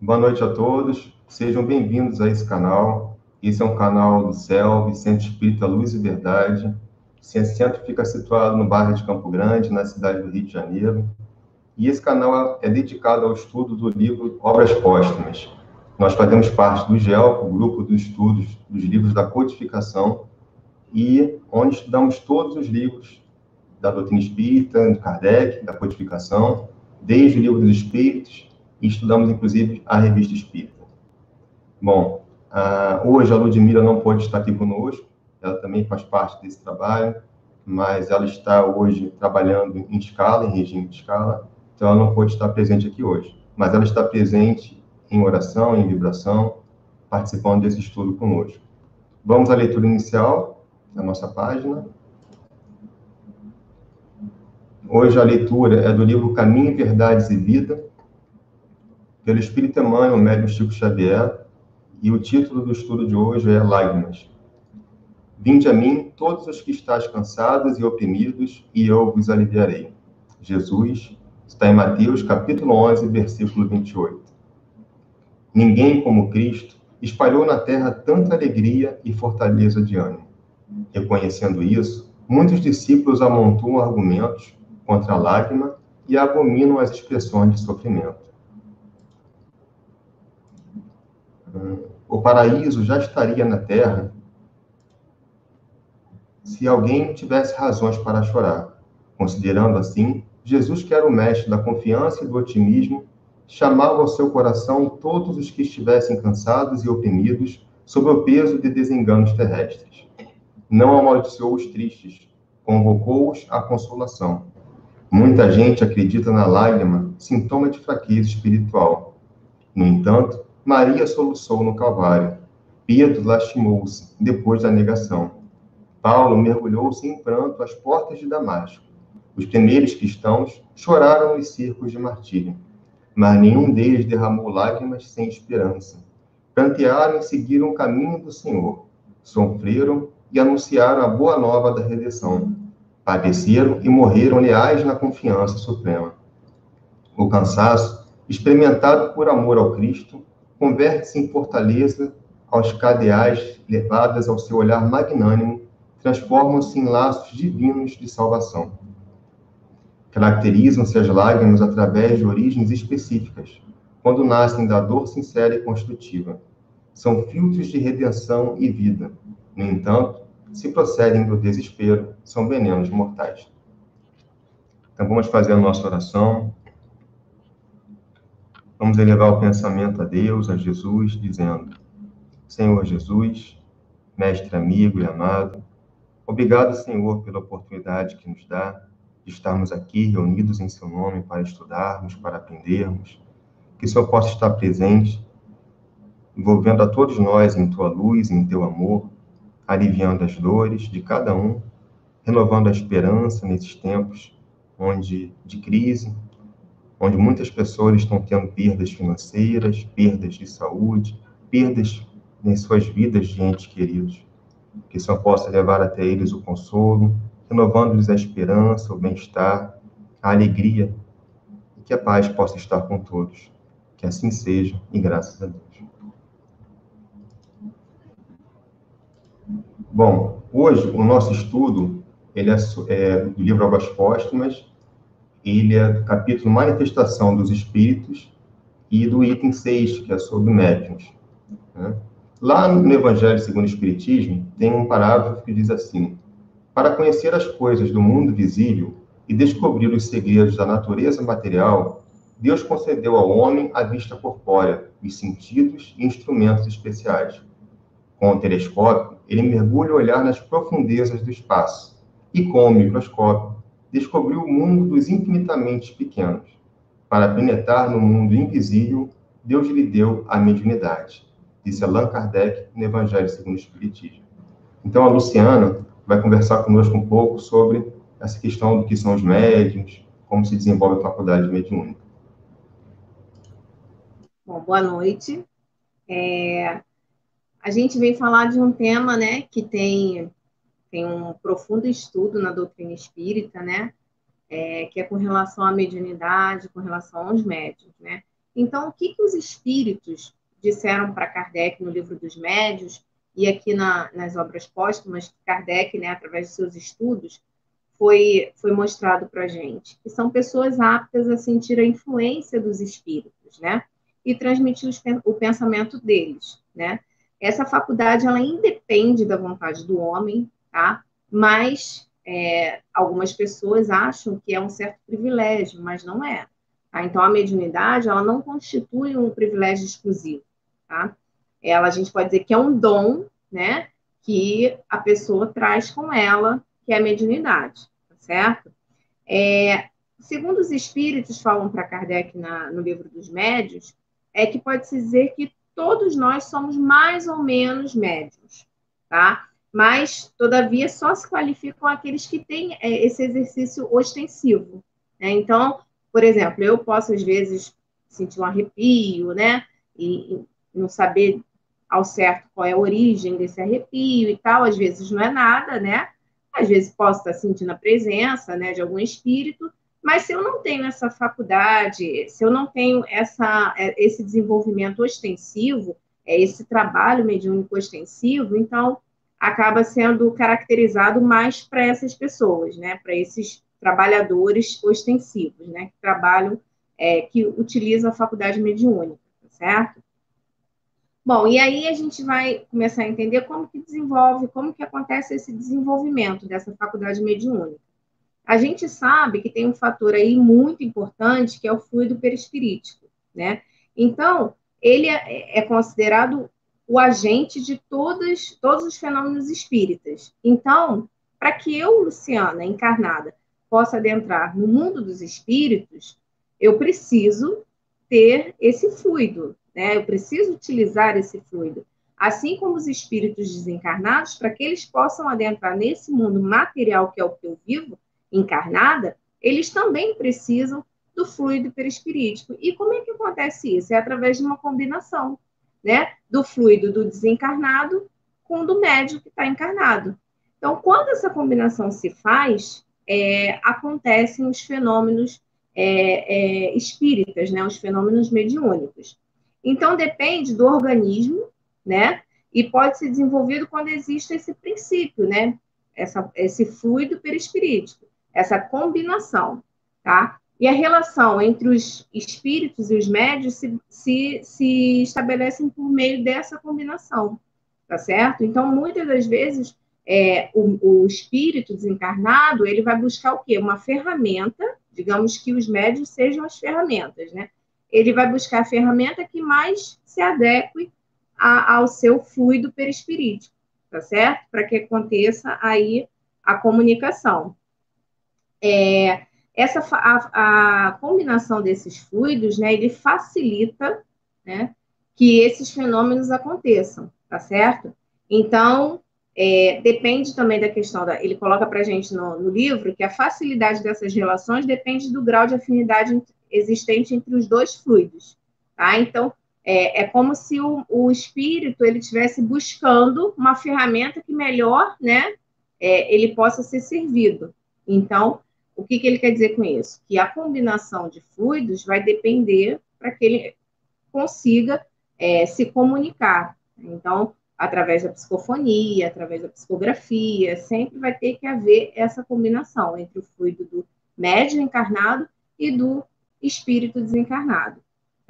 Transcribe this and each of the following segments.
Boa noite a todos, sejam bem-vindos a esse canal. Esse é um canal do CELV, Centro Espírita Luz e Verdade. Esse centro fica situado no bairro de Campo Grande, na cidade do Rio de Janeiro. E esse canal é dedicado ao estudo do livro Obras Póstumas. Nós fazemos parte do GEL, o grupo de estudos dos livros da codificação, e onde estudamos todos os livros da doutrina espírita, de Kardec, da codificação, desde o Livro dos Espíritos, e estudamos, inclusive, a Revista Espírita. Bom, hoje a Ludmila não pôde estar aqui conosco, ela também faz parte desse trabalho, mas ela está hoje trabalhando em escala, em regime de escala, então ela não pôde estar presente aqui hoje. Mas ela está presente em oração, em vibração, participando desse estudo conosco. Vamos à leitura inicial da nossa página. Hoje a leitura é do livro Caminho, Verdades e Vida, pelo Espírito Emmanuel, médium Chico Xavier, e o título do estudo de hoje é Lágrimas. Vinde a mim, todos os que estáis cansados e oprimidos, e eu vos aliviarei. Jesus, está em Mateus, capítulo 11, versículo 28. Ninguém como Cristo espalhou na terra tanta alegria e fortaleza de ânimo. Reconhecendo isso, muitos discípulos amontoam argumentos contra a lágrima e abominam as expressões de sofrimento. O paraíso já estaria na terra se alguém tivesse razões para chorar. Considerando assim, Jesus, que era o mestre da confiança e do otimismo, chamava ao seu coração todos os que estivessem cansados e oprimidos sob o peso de desenganos terrestres. Não amaldiçoou os tristes, convocou-os à consolação. Muita gente acredita na lágrima, sintoma de fraqueza espiritual. No entanto, Maria soluçou no Calvário. Pedro lastimou-se, depois da negação. Paulo mergulhou-se em pranto às portas de Damasco. Os primeiros cristãos choraram nos circos de martírio, mas nenhum deles derramou lágrimas sem esperança. Prantearam e seguiram o caminho do Senhor. Sofreram e anunciaram a boa nova da redenção. Padeceram e morreram leais na confiança suprema. O cansaço, experimentado por amor ao Cristo, converte-se em fortaleza aos cadeais levadas ao seu olhar magnânimo, transformam-se em laços divinos de salvação. Caracterizam-se as lágrimas através de origens específicas, quando nascem da dor sincera e construtiva. São filtros de redenção e vida. No entanto, se procedem do desespero, são venenos mortais. Então, vamos fazer a nossa oração. Vamos elevar o pensamento a Deus, a Jesus, dizendo: Senhor Jesus, mestre amigo e amado, obrigado, Senhor, pela oportunidade que nos dá de estarmos aqui reunidos em seu nome para estudarmos, para aprendermos, que o Senhor possa estar presente, envolvendo a todos nós em tua luz, em teu amor, aliviando as dores de cada um, renovando a esperança nesses tempos de crise, onde muitas pessoas estão tendo perdas financeiras, perdas de saúde, perdas em suas vidas de entes queridos. Que o Senhor possa levar até eles o consolo, renovando-lhes a esperança, o bem-estar, a alegria, e que a paz possa estar com todos. Que assim seja, e graças a Deus. Bom, hoje o nosso estudo ele é do livro Obras Póstumas, ele é do capítulo Manifestação dos Espíritos e do item 6, que é sobre médiuns. Né? Lá no Evangelho segundo o Espiritismo, tem um parágrafo que diz assim: para conhecer as coisas do mundo visível e descobrir os segredos da natureza material, Deus concedeu ao homem a vista corpórea, os sentidos e instrumentos especiais. Com o telescópio, ele mergulha o olhar nas profundezas do espaço e, com o microscópio, descobriu o mundo dos infinitamente pequenos. Para penetrar no mundo invisível, Deus lhe deu a mediunidade, disse Allan Kardec no Evangelho segundo o Espiritismo. Então, a Luciana vai conversar conosco um pouco sobre essa questão do que são os médiuns, como se desenvolve a faculdade mediúnica. Bom, boa noite. A gente vem falar de um tema, né, que tem um profundo estudo na doutrina espírita, né, que é com relação à mediunidade, com relação aos médiuns, né. Então, o que os espíritos disseram para Kardec no Livro dos Médiuns e aqui nas obras póstumas, Kardec, né, através de seus estudos, foi mostrado para a gente, que são pessoas aptas a sentir a influência dos espíritos, né, e transmitir o pensamento deles, né. Essa faculdade, ela independe da vontade do homem, tá? Mas algumas pessoas acham que é um certo privilégio, mas não é. Tá? Então, a mediunidade, ela não constitui um privilégio exclusivo, tá? A gente pode dizer que é um dom, né, que a pessoa traz com ela, que é a mediunidade, tá certo? Segundo os espíritos falam para Kardec no Livro dos Médiuns, é que pode-se dizer que todos nós somos mais ou menos médiuns, tá? Mas, todavia, só se qualificam aqueles que têm esse exercício ostensivo, né? Então, por exemplo, eu posso, às vezes, sentir um arrepio, né? E não saber ao certo qual é a origem desse arrepio e tal, às vezes não é nada, né? Às vezes posso estar sentindo a presença, né, de algum espírito, mas se eu não tenho essa faculdade, se eu não tenho esse desenvolvimento ostensivo, esse trabalho mediúnico ostensivo, então acaba sendo caracterizado mais para essas pessoas, né, para esses trabalhadores ostensivos, né, que trabalham, que utilizam a faculdade mediúnica, certo? Bom, e aí a gente vai começar a entender como que desenvolve, como que acontece esse desenvolvimento dessa faculdade mediúnica. A gente sabe que tem um fator aí muito importante, que é o fluido perispirítico, né? Então, ele é considerado o agente de todos os fenômenos espíritas. Então, para que eu, Luciana, encarnada, possa adentrar no mundo dos espíritos, eu preciso ter esse fluido, né? Eu preciso utilizar esse fluido. Assim como os espíritos desencarnados, para que eles possam adentrar nesse mundo material que é o que eu vivo, encarnada, eles também precisam do fluido perispirítico. E como é que acontece isso? É através de uma combinação, né? Do fluido do desencarnado com o do médium que está encarnado. Então, quando essa combinação se faz, acontecem os fenômenos espíritas, né? Os fenômenos mediúnicos. Então, depende do organismo, né? E pode ser desenvolvido quando existe esse princípio, né? Esse fluido perispirítico, essa combinação, tá? E a relação entre os espíritos e os médios se estabelecem por meio dessa combinação, tá certo? Então, muitas das vezes, o espírito desencarnado, ele vai buscar o quê? Uma ferramenta, digamos que os médios sejam as ferramentas, né? Ele vai buscar a ferramenta que mais se adeque ao seu fluido perispirítico, tá certo? Para que aconteça aí a comunicação. A combinação desses fluidos, né, ele facilita, né, que esses fenômenos aconteçam, tá certo? Então, depende também da questão, ele coloca para a gente no livro que a facilidade dessas relações depende do grau de afinidade existente entre os dois fluidos, tá? Então, é como se o espírito ele estivesse buscando uma ferramenta que melhor, né, ele possa ser servido. Então, o que ele quer dizer com isso? Que a combinação de fluidos vai depender para que ele consiga se comunicar. Então, através da psicofonia, através da psicografia, sempre vai ter que haver essa combinação entre o fluido do médium encarnado e do espírito desencarnado,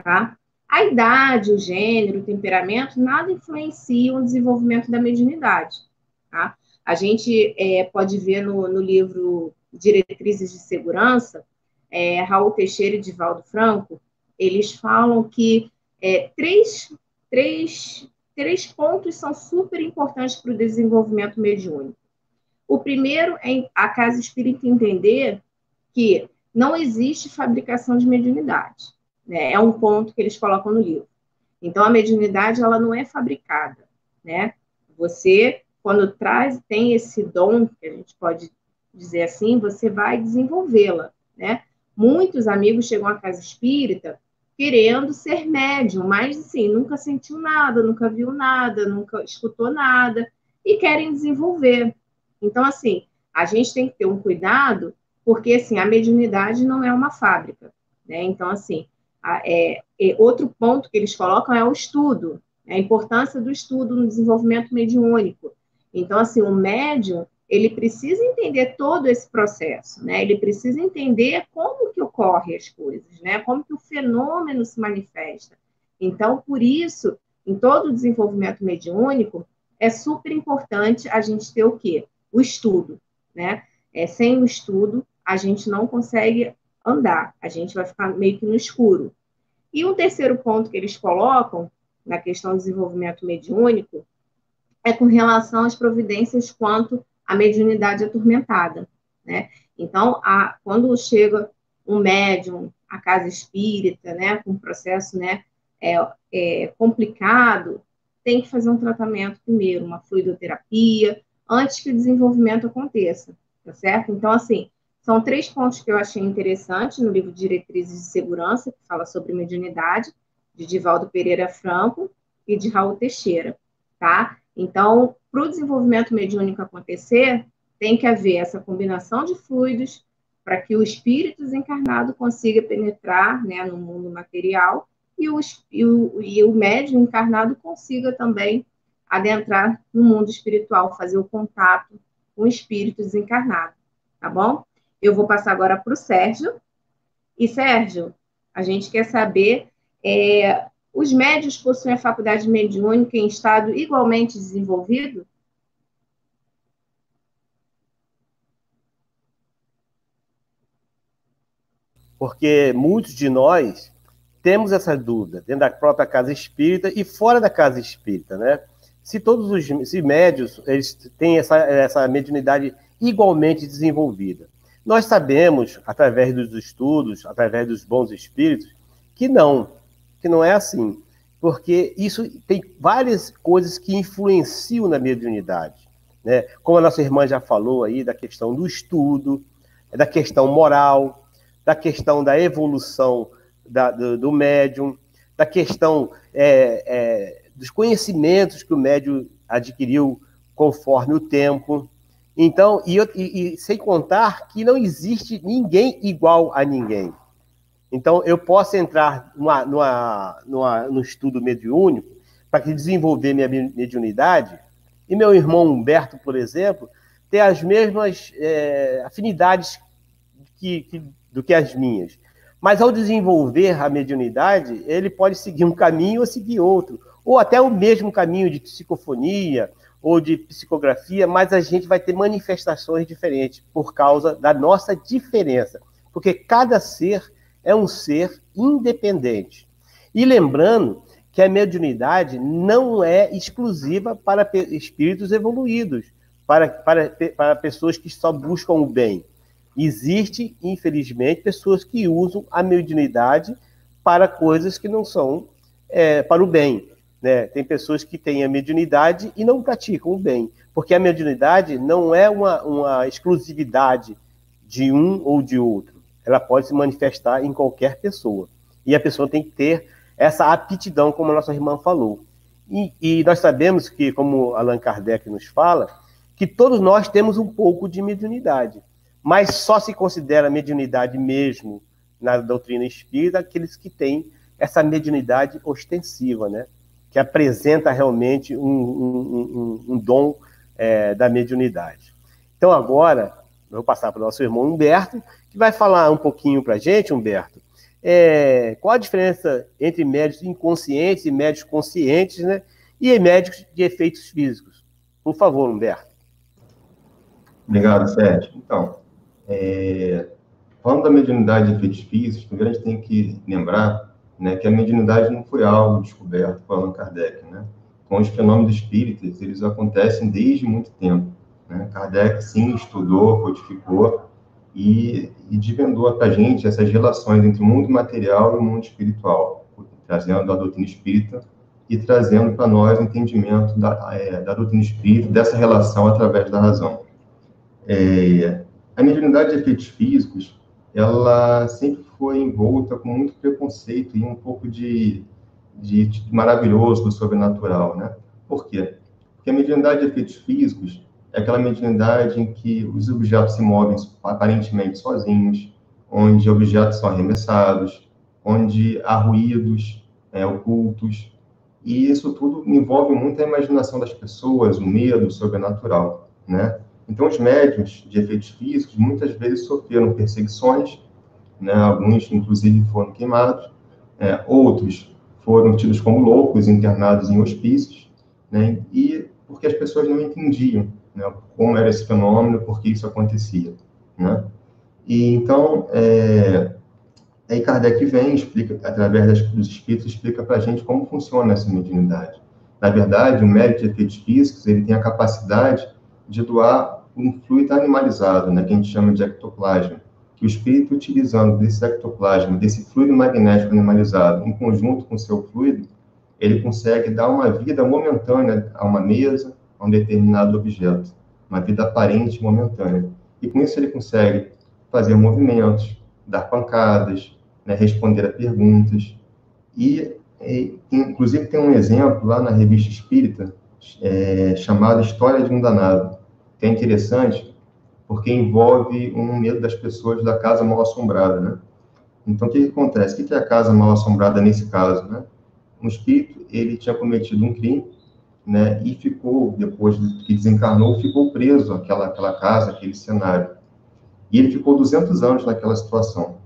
tá? A idade, o gênero, o temperamento, nada influencia o desenvolvimento da mediunidade, tá? A gente pode ver no livro Diretrizes de Segurança, Raul Teixeira e Divaldo Franco, eles falam que três pontos são super importantes para o desenvolvimento mediúnico. O primeiro é a Casa Espírita entender que não existe fabricação de mediunidade, né? É um ponto que eles colocam no livro. Então, a mediunidade, ela não é fabricada, né? Você, quando tem esse dom, que a gente pode dizer assim, você vai desenvolvê-la, né? Muitos amigos chegam à casa espírita querendo ser médium, mas, assim, nunca sentiu nada, nunca viu nada, nunca escutou nada, e querem desenvolver. Então, assim, a gente tem que ter um cuidado, porque, assim, a mediunidade não é uma fábrica, né? Então, assim, Outro ponto que eles colocam é o estudo, a importância do estudo no desenvolvimento mediúnico. Então, assim, o médium, ele precisa entender todo esse processo, né? Ele precisa entender como que ocorrem as coisas, né? Como que o fenômeno se manifesta. Então, por isso, em todo o desenvolvimento mediúnico, é super importante a gente ter o quê? O estudo, né? Sem o estudo, a gente não consegue andar, a gente vai ficar meio que no escuro. E um terceiro ponto que eles colocam na questão do desenvolvimento mediúnico é com relação às providências quanto à mediunidade atormentada, né? Então, quando chega um médium à casa espírita, né, com um processo, né, complicado, tem que fazer um tratamento primeiro, uma fluidoterapia, antes que o desenvolvimento aconteça, tá certo? Então, assim, são 3 pontos que eu achei interessantes no livro Diretrizes de Segurança, que fala sobre mediunidade, de Divaldo Pereira Franco e de Raul Teixeira, tá? Então, para o desenvolvimento mediúnico acontecer, tem que haver essa combinação de fluidos para que o espírito desencarnado consiga penetrar, né, no mundo material e o médium encarnado consiga também adentrar no mundo espiritual, fazer o contato com o espírito desencarnado, tá bom? Eu vou passar agora para o Sérgio. E, Sérgio, a gente quer saber, os médios possuem a faculdade mediúnica em estado igualmente desenvolvido? Porque muitos de nós temos essa dúvida dentro da própria casa espírita e fora da casa espírita, né? Se todos os médios eles têm essa mediunidade igualmente desenvolvida. Nós sabemos, através dos estudos, através dos bons espíritos, que não é assim. Porque isso tem várias coisas que influenciam na mediunidade, né? Como a nossa irmã já falou aí, da questão do estudo, da questão moral, da questão da evolução do médium, da questão dos conhecimentos que o médium adquiriu conforme o tempo. Então, e sem contar que não existe ninguém igual a ninguém. Então, eu posso entrar no estudo mediúnico para desenvolver minha mediunidade, e meu irmão Humberto, por exemplo, ter as mesmas afinidades do que as minhas. Mas, ao desenvolver a mediunidade, ele pode seguir um caminho ou seguir outro, ou até o mesmo caminho de psicofonia ou de psicografia, mas a gente vai ter manifestações diferentes por causa da nossa diferença, porque cada ser é um ser independente. E lembrando que a mediunidade não é exclusiva para espíritos evoluídos, para pessoas que só buscam o bem. Existe, infelizmente, pessoas que usam a mediunidade para coisas que não são para o bem, né? Tem pessoas que têm a mediunidade e não praticam o bem, porque a mediunidade não é uma exclusividade de um ou de outro. Ela pode se manifestar em qualquer pessoa. E a pessoa tem que ter essa aptidão, como a nossa irmã falou. E nós sabemos que, como Allan Kardec nos fala, que todos nós temos um pouco de mediunidade, mas só se considera mediunidade mesmo na doutrina espírita aqueles que têm essa mediunidade ostensiva, né? Que apresenta realmente um dom da mediunidade. Então, agora, eu vou passar para o nosso irmão Humberto, que vai falar um pouquinho para a gente, Humberto, qual a diferença entre médios inconscientes e médios conscientes, né? E médios de efeitos físicos. Por favor, Humberto. Obrigado, Sérgio. Então, falando da mediunidade de efeitos físicos, primeiro a gente tem que lembrar, né, que a mediunidade não foi algo descoberto por Allan Kardec, né? Com os fenômenos espíritas, eles acontecem desde muito tempo, né? Kardec, sim, estudou, codificou e desvendou para a gente essas relações entre o mundo material e o mundo espiritual, trazendo a doutrina espírita e trazendo para nós o entendimento da doutrina espírita, dessa relação através da razão. A mediunidade de efeitos físicos, ela sempre foi envolta com muito preconceito e um pouco de maravilhoso do sobrenatural, né? Por quê? Porque a mediunidade de efeitos físicos é aquela mediunidade em que os objetos se movem aparentemente sozinhos, onde objetos são arremessados, onde há ruídos, ocultos, e isso tudo envolve muito a imaginação das pessoas, o medo, o sobrenatural, né? Então, os médiuns de efeitos físicos muitas vezes sofreram perseguições, né? Alguns, inclusive, foram queimados, outros foram tidos como loucos, internados em hospícios, né? E porque as pessoas não entendiam, né, como era esse fenômeno, por que isso acontecia, né? E então, aí Kardec vem, explica, através dos espíritos, explica para a gente como funciona essa mediunidade. Na verdade, o médium de efeitos físicos, ele tem a capacidade de doar um fluido animalizado, né, que a gente chama de ectoplasma, que o espírito, utilizando desse ectoplasma, desse fluido magnético animalizado, em conjunto com o seu fluido, ele consegue dar uma vida momentânea a uma mesa, a um determinado objeto, uma vida aparente momentânea. E com isso ele consegue fazer movimentos, dar pancadas, né, responder a perguntas. Inclusive, tem um exemplo lá na Revista Espírita, chamado História de um Danado, que é interessante, porque envolve um medo das pessoas da casa mal-assombrada, né? Então, o que acontece? O que é a casa mal-assombrada nesse caso, né? Um espírito, ele tinha cometido um crime, né? E ficou, depois que desencarnou, ficou preso àquela casa, aquele cenário. E ele ficou 200 anos naquela situação,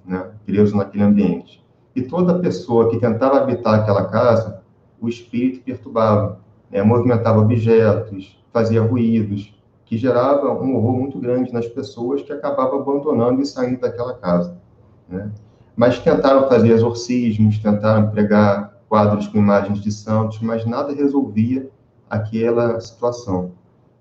né? Preso naquele ambiente. E toda pessoa que tentava habitar aquela casa, o espírito perturbava, né? Movimentava objetos, fazia ruídos, que gerava um horror muito grande nas pessoas que acabavam abandonando e saindo daquela casa, né? Mas tentaram fazer exorcismos, tentaram pregar quadros com imagens de santos, mas nada resolvia aquela situação.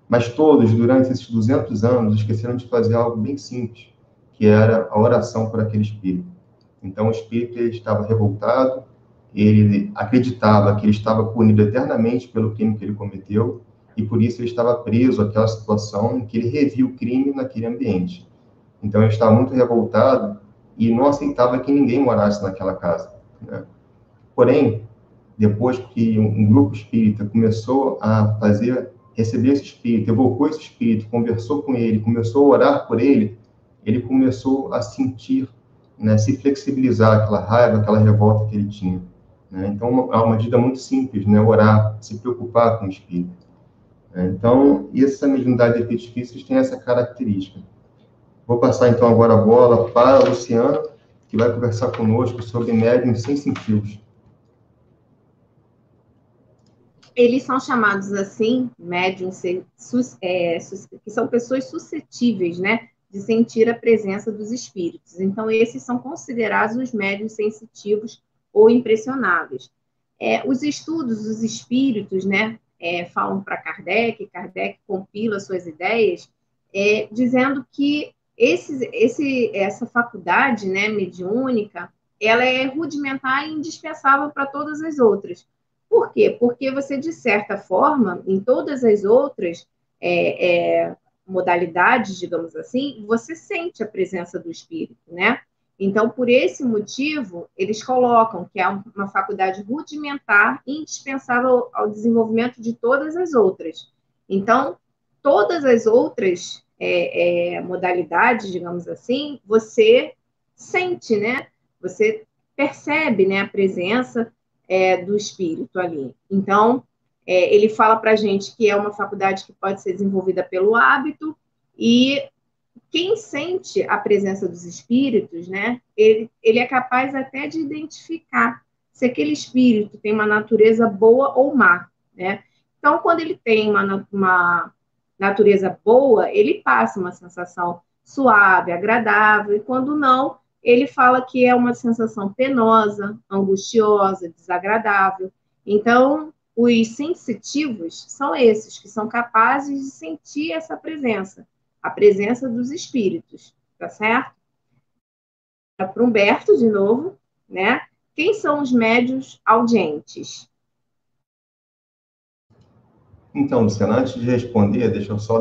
Mas todos, durante esses 200 anos, esqueceram de fazer algo bem simples, que era a oração por aquele espírito. Então, o espírito ele estava revoltado, ele acreditava que ele estava punido eternamente pelo crime que ele cometeu, e por isso ele estava preso àquela situação em que ele revia o crime naquele ambiente. Então, ele estava muito revoltado e não aceitava que ninguém morasse naquela casa, né? Porém, depois que um grupo espírita começou a receber esse espírito, evocou esse espírito, conversou com ele, começou a orar por ele, ele começou a sentir, né, se flexibilizar aquela raiva, aquela revolta que ele tinha, né? Então, é uma medida muito simples, né? Orar, se preocupar com o espírito, né? Então, essa mediunidade de efeitos físicos tem essa característica. Vou passar, então, agora a bola para a Luciana, que vai conversar conosco sobre médiuns sensitivos. Eles são chamados assim, médiuns, que são pessoas suscetíveis, né, de sentir a presença dos espíritos. Então, esses são considerados os médiuns sensitivos ou impressionáveis. Os estudos dos espíritos, né, falam para Kardec, Kardec compila suas ideias, dizendo que essa faculdade, né, mediúnica, ela é rudimentar e indispensável para todas as outras. Por quê? Porque você, de certa forma, em todas as outras modalidades, digamos assim, você sente a presença do espírito, né? Então, por esse motivo, eles colocam que é uma faculdade rudimentar indispensável ao desenvolvimento de todas as outras. Então, todas as outras modalidades, digamos assim, você sente, né? Você percebe, né, a presença do espírito ali. Então, ele fala para a gente que é uma faculdade que pode ser desenvolvida pelo hábito, e quem sente a presença dos espíritos, né, ele é capaz até de identificar se aquele espírito tem uma natureza boa ou má, né? Então, quando ele tem uma natureza boa, ele passa uma sensação suave, agradável, e quando não, ele fala que é uma sensação penosa, angustiosa, desagradável. Então, os sensitivos são esses, que são capazes de sentir essa presença, a presença dos espíritos, tá certo? Para Humberto, de novo, né? Quem são os médiuns audientes? Então, Luciana, antes de responder, deixa eu só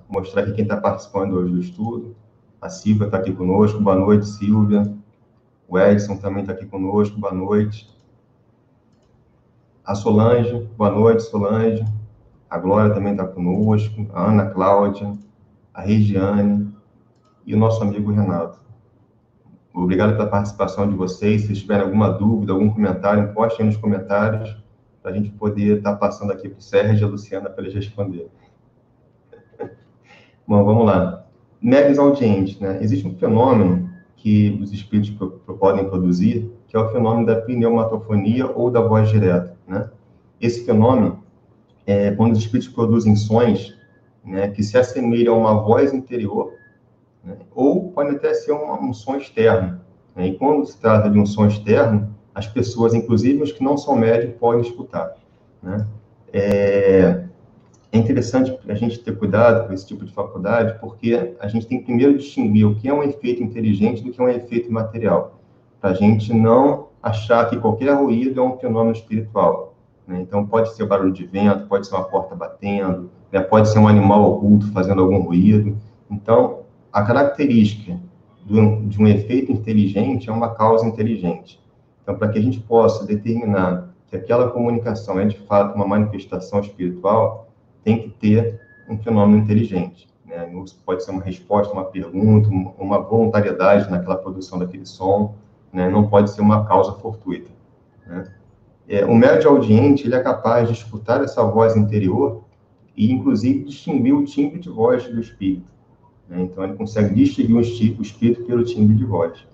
mostrar aqui quem está participando hoje do estudo. A Silvia está aqui conosco, boa noite, Silvia. O Edson também está aqui conosco, boa noite. A Solange, boa noite, Solange. A Glória também está conosco, a Ana Cláudia, a Regiane e o nosso amigo Renato. Obrigado pela participação de vocês. Se tiverem alguma dúvida, algum comentário, postem nos comentários para a gente poder estar passando aqui para o Sérgio e a Luciana para eles responderem. Bom, vamos lá. Médiuns audientes, né? Existe um fenômeno que os espíritos podem produzir, que é o fenômeno da pneumatofonia ou da voz direta, né? Esse fenômeno é quando os espíritos produzem sons, né, que se assemelham a uma voz interior, né, ou pode até ser um som externo, né? E quando se trata de um som externo, as pessoas, inclusive os que não são médios, podem escutar, né? É interessante a gente ter cuidado com esse tipo de faculdade, porque a gente tem que primeiro distinguir o que é um efeito inteligente do que é um efeito material, para a gente não achar que qualquer ruído é um fenômeno espiritual, né? Então, pode ser barulho de vento, pode ser uma porta batendo, né? Pode ser um animal oculto fazendo algum ruído. Então, a característica de um efeito inteligente é uma causa inteligente. Então, para que a gente possa determinar que aquela comunicação é, de fato, uma manifestação espiritual, tem que ter um fenômeno inteligente, né? Pode ser uma resposta, uma pergunta, uma voluntariedade naquela produção daquele som, né? Não pode ser uma causa fortuita, né? O médium audiente, ele é capaz de escutar essa voz interior e, inclusive, distinguir o timbre de voz do espírito, né? Então, ele consegue distinguir o espírito pelo timbre de voz.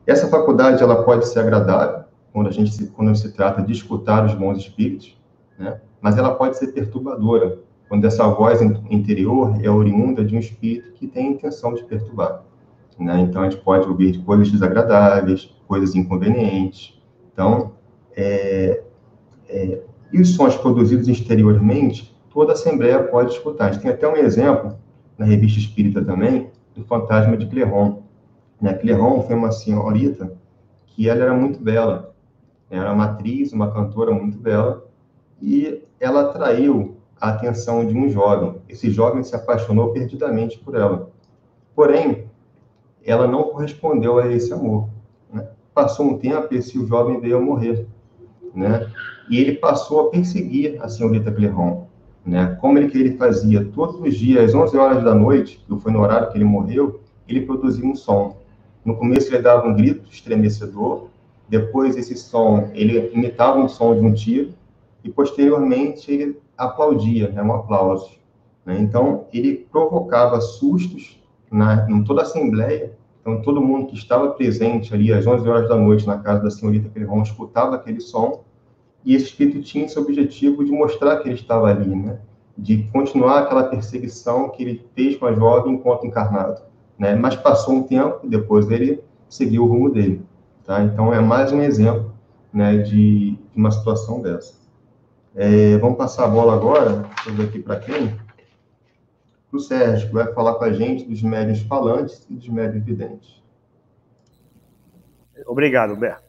Essa faculdade, ela pode ser agradável quando se trata de escutar os bons espíritos, né? Mas ela pode ser perturbadora quando essa voz interior é oriunda de um espírito que tem a intenção de perturbar, né? Então, a gente pode ouvir coisas desagradáveis, coisas inconvenientes. Então, e os sons produzidos exteriormente, toda a Assembleia pode escutar. A gente tem até um exemplo, na Revista Espírita também, do fantasma de Clairron, né? Clairron foi uma senhorita que ela era muito bela, era uma atriz, uma cantora muito bela, e ela atraiu a atenção de um jovem. Esse jovem se apaixonou perdidamente por ela. Porém, ela não correspondeu a esse amor, né? Passou um tempo e esse jovem veio a morrer, né? E ele passou a perseguir a senhorita Clairron, né? Como ele fazia todos os dias, às 11 horas da noite, que foi no horário que ele morreu, ele produzia um som. No começo ele dava um grito estremecedor, depois esse som, ele imitava um som de um tiro, e posteriormente ele aplaudia, né, um aplauso, né? Então, ele provocava sustos em toda a Assembleia. Então, todo mundo que estava presente ali às 11 horas da noite na casa da senhorita Clairron escutava aquele som, e esse espírito tinha esse objetivo de mostrar que ele estava ali, né? De continuar aquela perseguição que ele fez com a jovem enquanto encarnado, né? Mas passou um tempo, depois ele seguiu o rumo dele, tá? Então, é mais um exemplo, né, de uma situação dessa. Vamos passar a bola agora, vamos aqui para quem? Para o Sérgio, que vai falar com a gente dos médiuns falantes e dos médiuns videntes. Obrigado, Humberto.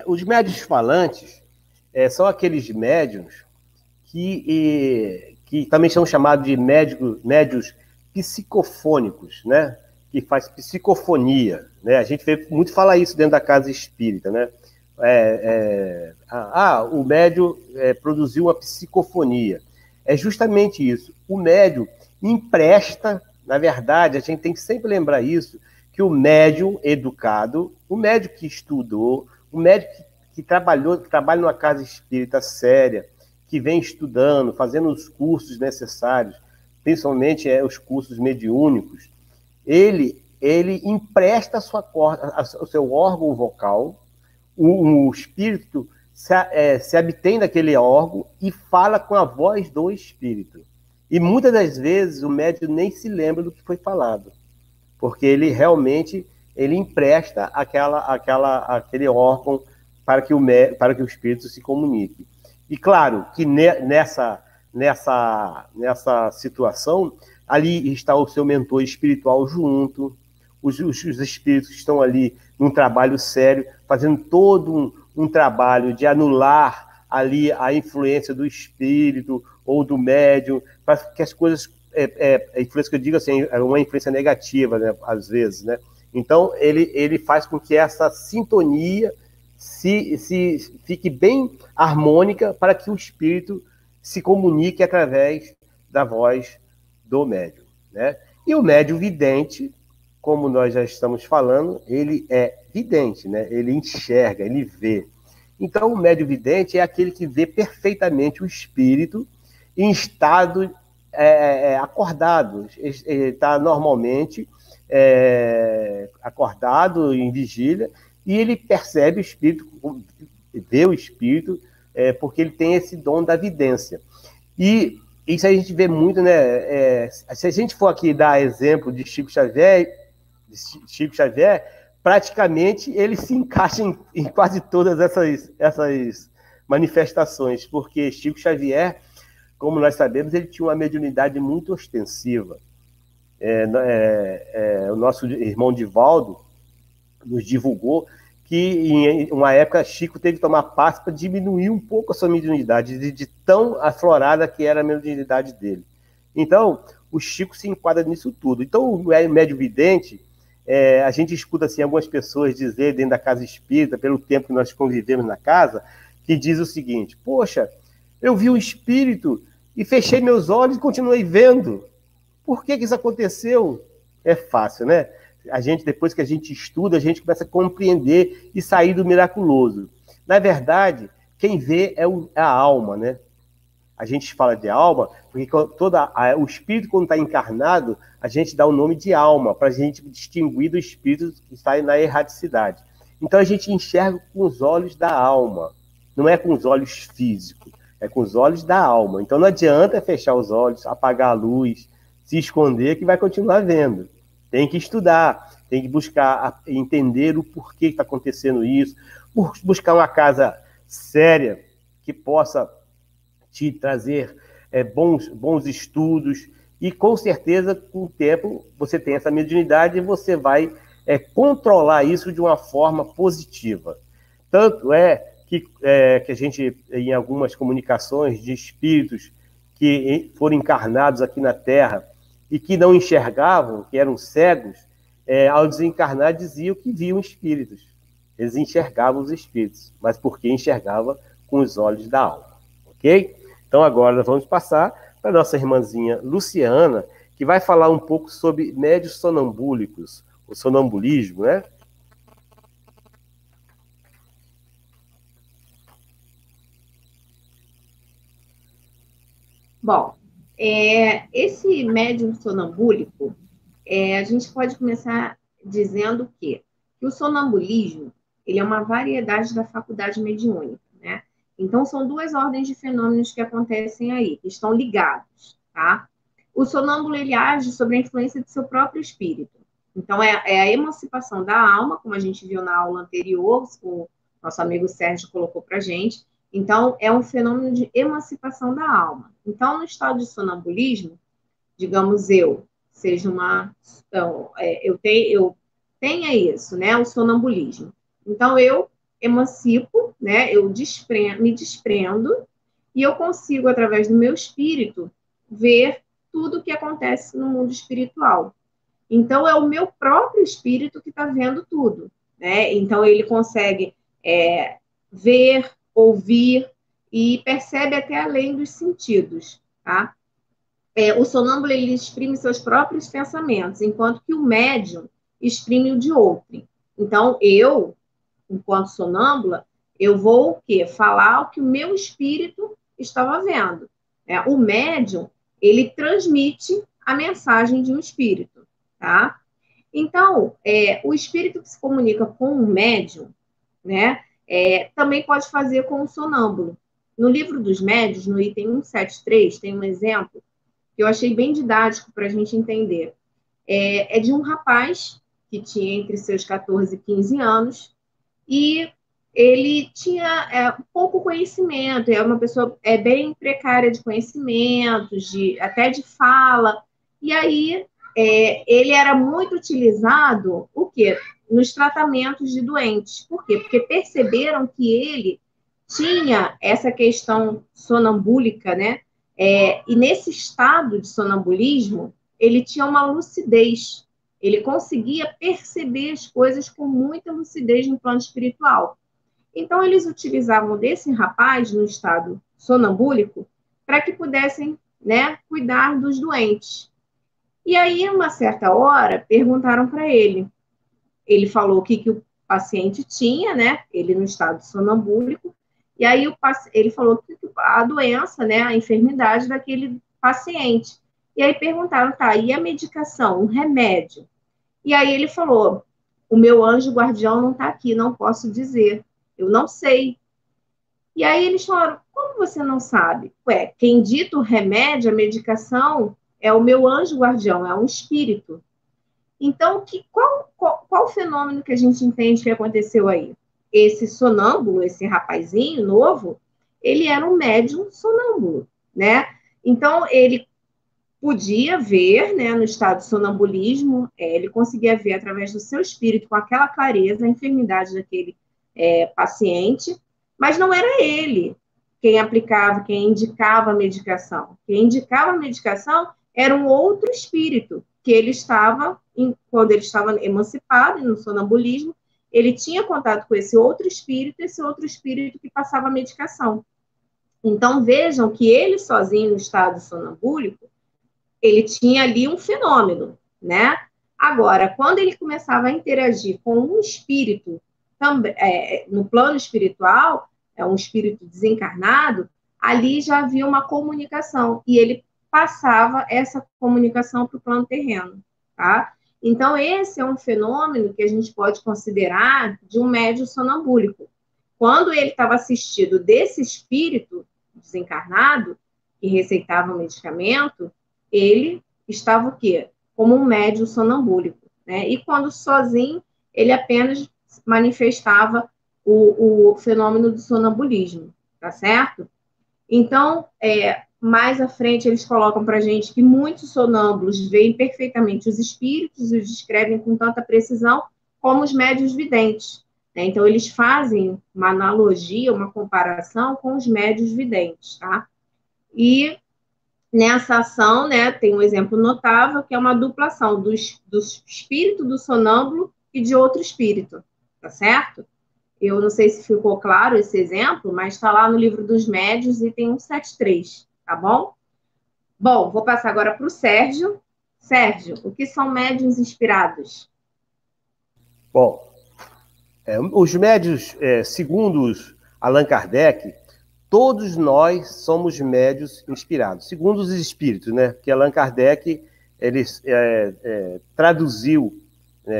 Os médiuns falantes são aqueles médiuns que também são chamados de médiuns psicofônicos, né? Que faz psicofonia, né? A gente vê muito falar isso dentro da casa espírita, né? O médium produziu uma psicofonia. É justamente isso. O médium empresta, na verdade, a gente tem que sempre lembrar isso, que o médium educado, o médium que estudou, o médium que trabalha numa casa espírita séria, que vem estudando, fazendo os cursos necessários, principalmente os cursos mediúnicos, ele empresta o seu órgão vocal, o espírito se abstém daquele órgão e fala com a voz do espírito. E muitas das vezes o médium nem se lembra do que foi falado, porque ele realmente empresta aquele órgão para que o espírito se comunique. E claro que nessa situação, ali está o seu mentor espiritual junto, os espíritos que estão ali num trabalho sério, fazendo todo um trabalho de anular ali a influência do espírito ou do médium, para que as coisas, a influência que eu digo assim, é uma influência negativa, né, às vezes, né? Então, ele faz com que essa sintonia se fique bem harmônica para que o espírito se comunique através da voz do médium, né? E o médium vidente, como nós já estamos falando, ele é vidente, né? Ele enxerga, ele vê. Então, o médium vidente é aquele que vê perfeitamente o espírito em estado acordado. Ele está normalmente acordado, em vigília, e ele percebe o espírito, vê o espírito, porque ele tem esse dom da vidência. E isso a gente vê muito, né? Se a gente for aqui dar exemplo de Chico Xavier, praticamente ele se encaixa em quase todas essas manifestações, porque Chico Xavier, como nós sabemos, ele tinha uma mediunidade muito ostensiva. O nosso irmão Divaldo nos divulgou que em uma época Chico teve que tomar passe para diminuir um pouco a sua mediunidade, de tão aflorada que era a mediunidade dele. Então, o Chico se enquadra nisso tudo. Então, o médium vidente, a gente escuta assim, algumas pessoas dizer dentro da casa espírita, pelo tempo que nós convivemos na casa, que diz o seguinte: poxa, eu vi um espírito e fechei meus olhos e continuei vendo. Por que isso aconteceu? É fácil, né? Depois que a gente estuda, a gente começa a compreender e sair do miraculoso. Na verdade, quem vê é a alma, né? A gente fala de alma, porque o espírito, quando está encarnado, a gente dá o nome de alma, para a gente distinguir do espírito que está na erraticidade. Então, a gente enxerga com os olhos da alma, não é com os olhos físicos, é com os olhos da alma. Então, não adianta fechar os olhos, apagar a luz, se esconder, que vai continuar vendo. Tem que estudar, tem que buscar entender o porquê que está acontecendo isso, buscar uma casa séria que possa te trazer bons estudos, e com certeza, com o tempo, você tem essa mediunidade e você vai controlar isso de uma forma positiva. Tanto que a gente, em algumas comunicações de espíritos que foram encarnados aqui na Terra e que não enxergavam, que eram cegos, ao desencarnar diziam que viam espíritos. Eles enxergavam os espíritos, mas porque enxergava com os olhos da alma. Ok? Então agora nós vamos passar para a nossa irmãzinha Luciana, que vai falar um pouco sobre médios sonambúlicos, o sonambulismo, né? Bom, esse médium sonambúlico, a gente pode começar dizendo que o sonambulismo ele é uma variedade da faculdade mediúnica, né? Então, são duas ordens de fenômenos que acontecem aí, que estão ligados, tá? O sonâmbulo, ele age sobre a influência de seu próprio espírito. Então, é a emancipação da alma, como a gente viu na aula anterior, o nosso amigo Sérgio colocou para a gente. Então, é um fenômeno de emancipação da alma. Então, no estado de sonambulismo, digamos seja eu tenha isso, né? O sonambulismo. Então, eu emancipo, né? Eu me desprendo e eu consigo, através do meu espírito, ver tudo o que acontece no mundo espiritual. Então, é o meu próprio espírito que está vendo tudo, né? Então, ele consegue ver, ouvir e percebe até além dos sentidos, tá? O sonâmbulo, ele exprime seus próprios pensamentos, enquanto que o médium exprime o de outro. Então, enquanto sonâmbula, eu vou o quê? Falar o que o meu espírito estava vendo. O médium, ele transmite a mensagem de um espírito, tá? Então, o espírito que se comunica com o médium, né, também pode fazer com o sonâmbulo. No livro dos médiuns, no item 173, tem um exemplo que eu achei bem didático para a gente entender. É de um rapaz que tinha entre seus 14 e 15 anos, e ele tinha pouco conhecimento, é uma pessoa bem precária de conhecimentos, até de fala, e aí ele era muito utilizado, o quê? Nos tratamentos de doentes. Por quê? Porque perceberam que ele tinha essa questão sonambúlica, né? E nesse estado de sonambulismo, ele tinha uma lucidez, ele conseguia perceber as coisas com muita lucidez no plano espiritual. Então, eles utilizavam desse rapaz no estado sonambúlico para que pudessem, né, cuidar dos doentes. E aí, uma certa hora, perguntaram para ele. Ele falou o que o paciente tinha, né? Ele no estado sonambúlico. E aí ele falou que a doença, né? A enfermidade daquele paciente. E aí perguntaram, tá, e a medicação, o remédio? E aí ele falou, o meu anjo guardião não está aqui, não posso dizer. Eu não sei. E aí eles falaram, como você não sabe? Ué, quem dita o remédio, a medicação, é o meu anjo guardião, é um espírito. Então, qual fenômeno que a gente entende que aconteceu aí? Esse sonâmbulo, esse rapazinho novo, ele era um médium sonâmbulo, né? Então, ele podia ver, né, no estado de sonambulismo, ele conseguia ver através do seu espírito, com aquela clareza, a enfermidade daquele paciente, mas não era ele quem aplicava, quem indicava a medicação. Quem indicava a medicação era um outro espírito, que ele estava, quando ele estava emancipado no sonambulismo, ele tinha contato com esse outro espírito que passava a medicação. Então, vejam que ele sozinho, no estado sonambúlico, ele tinha ali um fenômeno, né? Agora, quando ele começava a interagir com um espírito, no plano espiritual, um espírito desencarnado, ali já havia uma comunicação, e ele passava essa comunicação para o plano terreno, tá? Então, esse é um fenômeno que a gente pode considerar de um médium sonambúlico. Quando ele estava assistido desse espírito desencarnado, que receitava um medicamento, ele estava o quê? Como um médium sonambúlico, né? E quando sozinho, ele apenas manifestava o fenômeno do sonambulismo, tá certo? Então, mais à frente, eles colocam para a gente que muitos sonâmbulos veem perfeitamente os espíritos e os descrevem com tanta precisão como os médiuns videntes, né? Então, eles fazem uma analogia, uma comparação com os médiuns videntes, tá? E nessa ação, né, tem um exemplo notável, que é uma duplação do espírito do sonâmbulo e de outro espírito, tá certo? Eu não sei se ficou claro esse exemplo, mas está lá no livro dos médiuns, item 173, tá bom? Bom, vou passar agora para o Sérgio. Sérgio, o que são médiuns inspirados? Bom, os médiuns, segundo Allan Kardec, todos nós somos médiuns inspirados, segundo os espíritos, né? Que Allan Kardec ele traduziu,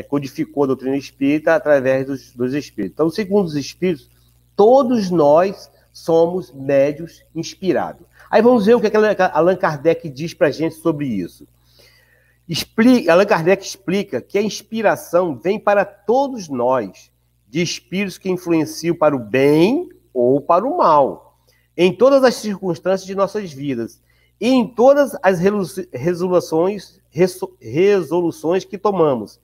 codificou a doutrina espírita através dos espíritos. Então, segundo os espíritos, todos nós somos médiuns inspirados. Aí vamos ver o que Allan Kardec diz para a gente sobre isso. Allan Kardec explica que a inspiração vem para todos nós, de espíritos que influenciam para o bem ou para o mal, em todas as circunstâncias de nossas vidas e em todas as resoluções que tomamos.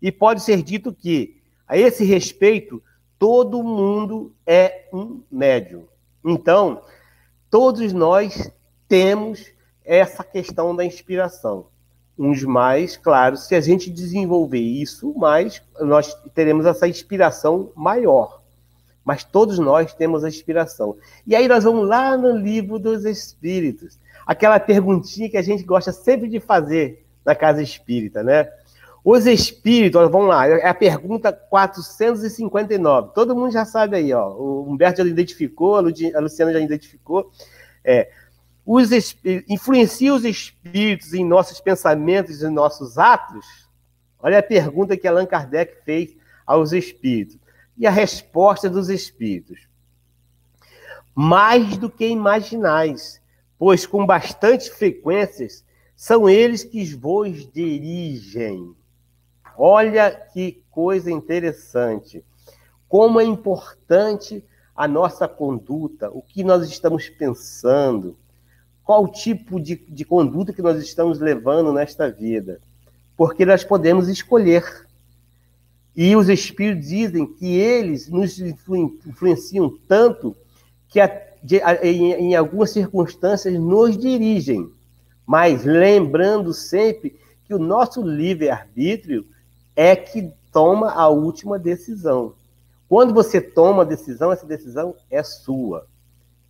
E pode ser dito que, a esse respeito, todo mundo é um médium. Então, todos nós temos essa questão da inspiração. Uns mais, claro, se a gente desenvolver isso, mais nós teremos essa inspiração maior. Mas todos nós temos a inspiração. E aí nós vamos lá no Livro dos Espíritos. Aquela perguntinha que a gente gosta sempre de fazer na casa espírita, né? Os espíritos, vamos lá, é a pergunta 459. Todo mundo já sabe aí, ó. O Humberto já identificou, a Luciana já identificou. Influencia os espíritos em nossos pensamentos e nossos atos? Olha a pergunta que Allan Kardec fez aos espíritos. E a resposta dos espíritos: mais do que imaginais, pois com bastante frequências são eles que vos dirigem. Olha que coisa interessante. Como é importante a nossa conduta, o que nós estamos pensando, qual tipo de conduta que nós estamos levando nesta vida. Porque nós podemos escolher. E os espíritos dizem que eles nos influenciam tanto que em algumas circunstâncias nos dirigem. Mas lembrando sempre que o nosso livre-arbítrio é que toma a última decisão. Quando você toma a decisão, essa decisão é sua.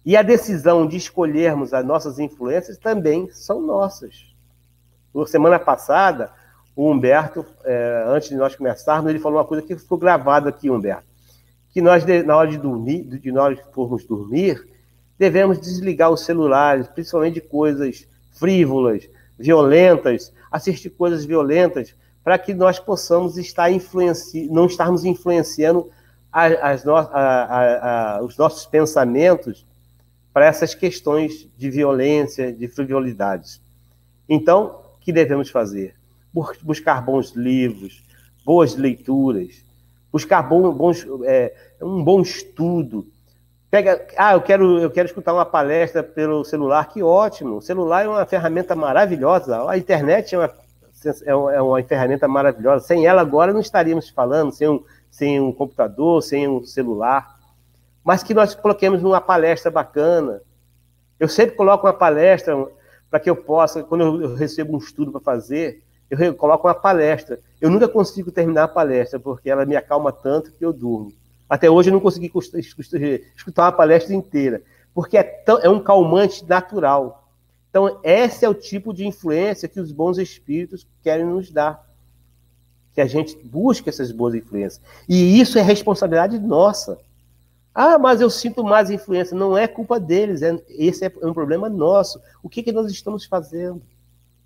E a decisão de escolhermos as nossas influências também são nossas. semana passada, o Humberto, antes de nós começarmos, ele falou uma coisa que ficou gravada aqui, Humberto, que nós, na hora de dormir, de nós formos dormir, devemos desligar os celulares, principalmente de coisas frívolas, violentas, assistir coisas violentas, para que nós possamos não estarmos influenciando os nossos pensamentos para essas questões de violência, de frivolidades. Então, o que devemos fazer? Buscar bons livros, boas leituras, buscar um bom estudo. Eu quero escutar uma palestra pelo celular, que ótimo. O celular é uma ferramenta maravilhosa, a internet é uma ferramenta maravilhosa. Sem ela agora não estaríamos falando, sem um computador, sem um celular. Mas que nós coloquemos numa palestra bacana. Eu sempre coloco uma palestra para que eu possa, quando eu recebo um estudo para fazer, eu coloco uma palestra. Eu nunca consigo terminar a palestra, porque ela me acalma tanto que eu durmo. Até hoje eu não consegui escutar uma palestra inteira, porque é um calmante natural. Então, esse é o tipo de influência que os bons espíritos querem nos dar. Que a gente busque essas boas influências. E isso é responsabilidade nossa. Mas eu sinto mais influência. Não é culpa deles, esse é um problema nosso. O que nós estamos fazendo?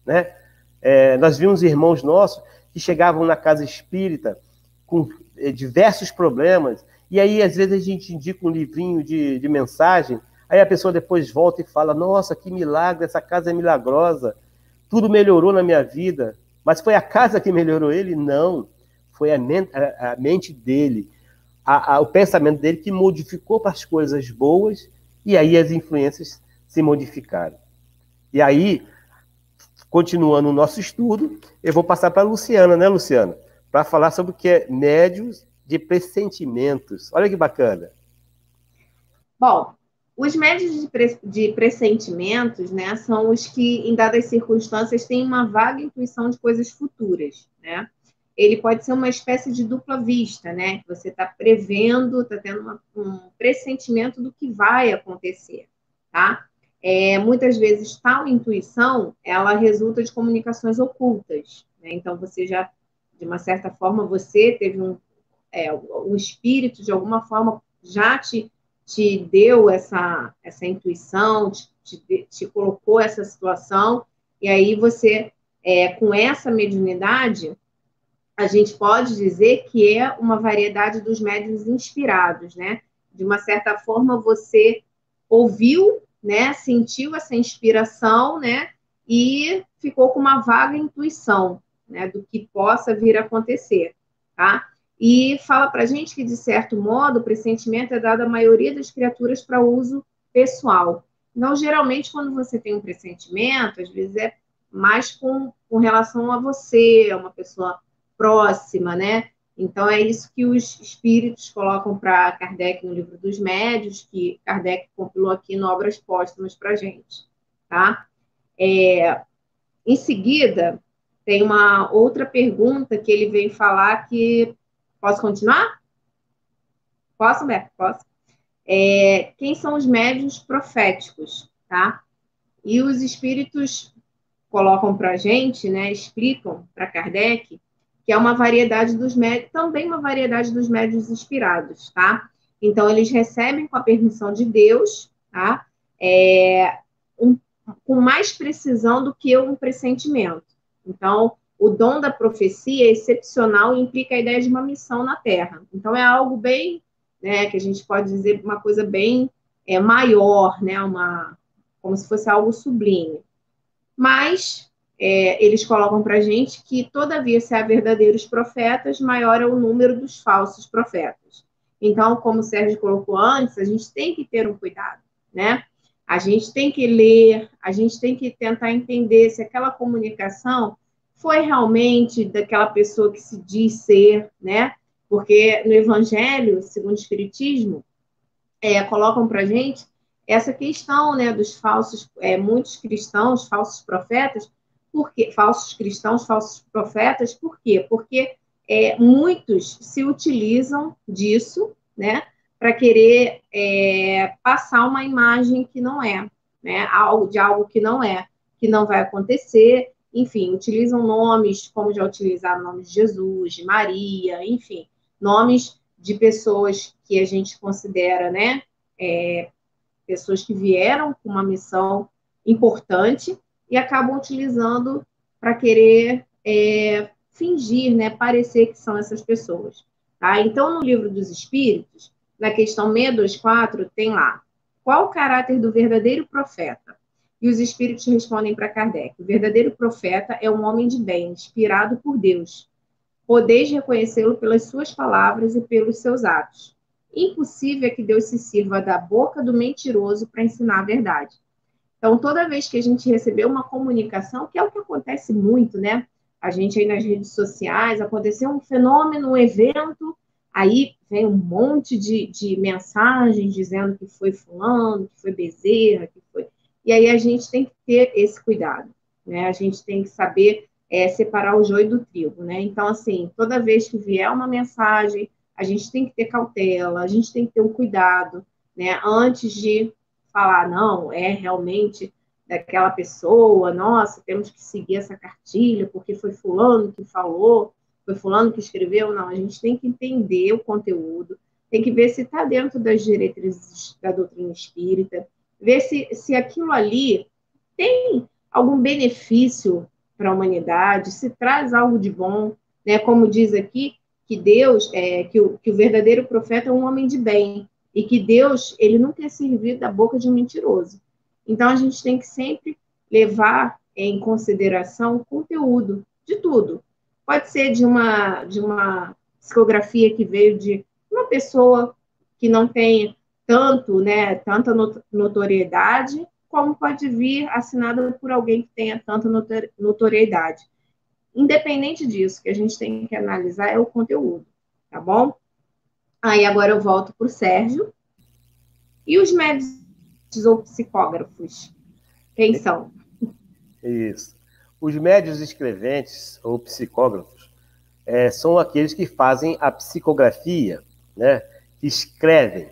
Né? Nós vimos irmãos nossos que chegavam na casa espírita com diversos problemas, e aí às vezes a gente indica um livrinho de mensagem, aí a pessoa depois volta e fala: nossa, que milagre, essa casa é milagrosa, tudo melhorou na minha vida. Mas foi a casa que melhorou ele? Não, foi a mente dele, o pensamento dele que modificou para as coisas boas, e aí as influências se modificaram. E aí, continuando o nosso estudo, eu vou passar para a Luciana, né, Luciana? Para falar sobre o que é médiuns de pressentimentos. Olha que bacana. Bom, os médiuns de pressentimentos, né, são os que, em dadas circunstâncias, têm uma vaga intuição de coisas futuras, né? Ele pode ser uma espécie de dupla vista, né? Que você está prevendo, está tendo um pressentimento do que vai acontecer, tá? Muitas vezes, tal intuição, ela resulta de comunicações ocultas, né? Então, você já, de uma certa forma, você teve um espírito, de alguma forma, já te deu essa intuição, te colocou essa situação, e aí você, com essa mediunidade, a gente pode dizer que é uma variedade dos médiuns inspirados, né? De uma certa forma, você ouviu, né? Sentiu essa inspiração, né? E ficou com uma vaga intuição, né? Do que possa vir a acontecer, tá? E fala para a gente que, de certo modo, o pressentimento é dado à maioria das criaturas para uso pessoal. Então, geralmente, quando você tem um pressentimento, às vezes é mais com relação a você, a uma pessoa próxima, né? Então, é isso que os espíritos colocam para Kardec no Livro dos Médiuns, que Kardec compilou aqui no Obras Póstumas para a gente, tá? Em seguida, tem uma outra pergunta que ele vem falar que... Posso continuar? Posso, Beto? Posso. Quem são os médiuns proféticos, tá? E os espíritos colocam para a gente, né? Explicam para Kardec que é uma variedade dos médiuns, também uma variedade dos médiuns inspirados, tá? Então, eles recebem com a permissão de Deus, tá? Com mais precisão do que um pressentimento. Então, o dom da profecia é excepcional e implica a ideia de uma missão na Terra. Então, é algo bem, né, que a gente pode dizer uma coisa bem maior, né, como se fosse algo sublime. Mas eles colocam para a gente que, todavia, se há verdadeiros profetas, maior é o número dos falsos profetas. Então, como o Sérgio colocou antes, a gente tem que ter um cuidado, né? A gente tem que ler, a gente tem que tentar entender se aquela comunicação foi realmente daquela pessoa que se diz ser, né? Porque no Evangelho, segundo o Espiritismo, colocam para a gente essa questão, né, dos falsos, muitos cristãos, falsos profetas. Por quê? Falsos cristãos, falsos profetas, por quê? Porque muitos se utilizam disso, né, para querer passar uma imagem que não é, né, de algo que não é, que não vai acontecer, enfim, utilizam nomes, como já utilizaram nomes de Jesus, de Maria, enfim, nomes de pessoas que a gente considera, né, pessoas que vieram com uma missão importante e acabam utilizando para querer fingir, né, parecer que são essas pessoas. Tá? Então, no Livro dos Espíritos, na questão 624, tem lá, qual o caráter do verdadeiro profeta? E os espíritos respondem para Kardec, o verdadeiro profeta é um homem de bem, inspirado por Deus. Podeis reconhecê-lo pelas suas palavras e pelos seus atos. Impossível é que Deus se sirva da boca do mentiroso para ensinar a verdade. Então, toda vez que a gente recebeu uma comunicação, que é o que acontece muito, né? A gente aí nas redes sociais, aconteceu um fenômeno, um evento, aí vem um monte de mensagens dizendo que foi fulano, que foi Bezerra, que foi... E aí a gente tem que ter esse cuidado, né? A gente tem que saber separar o joio do trigo, né? Então, assim, toda vez que vier uma mensagem, a gente tem que ter cautela, a gente tem que ter um cuidado, né? Antes de falar, não, é realmente daquela pessoa, nossa, temos que seguir essa cartilha, porque foi fulano que falou, foi fulano que escreveu. Não, a gente tem que entender o conteúdo, tem que ver se está dentro das diretrizes da doutrina espírita, ver se aquilo ali tem algum benefício para a humanidade, se traz algo de bom, né? Como diz aqui, que Deus, que o verdadeiro profeta é um homem de bem, e que Deus, ele não quer servir da boca de um mentiroso. Então, a gente tem que sempre levar em consideração o conteúdo de tudo. Pode ser de uma psicografia que veio de uma pessoa que não tem tanto, né, tanta notoriedade, como pode vir assinada por alguém que tenha tanta notoriedade. Independente disso, o que a gente tem que analisar é o conteúdo, tá bom? Aí agora eu volto para o Sérgio. E os médicos ou psicógrafos? Quem são? Isso. Os médios escreventes ou psicógrafos são aqueles que fazem a psicografia, né? Que escrevem.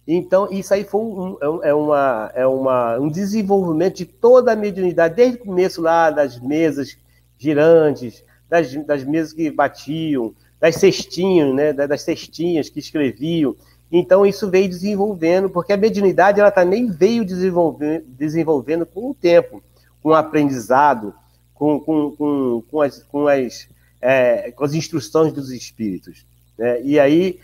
Então, isso aí foi um desenvolvimento de toda a mediunidade, desde o começo lá das mesas girantes, das mesas que batiam, das cestinhas, né? Das cestinhas que escreviam. Então, isso veio desenvolvendo, porque a mediunidade ela também veio desenvolvendo com o tempo, com o aprendizado, com as instruções dos espíritos, né? E aí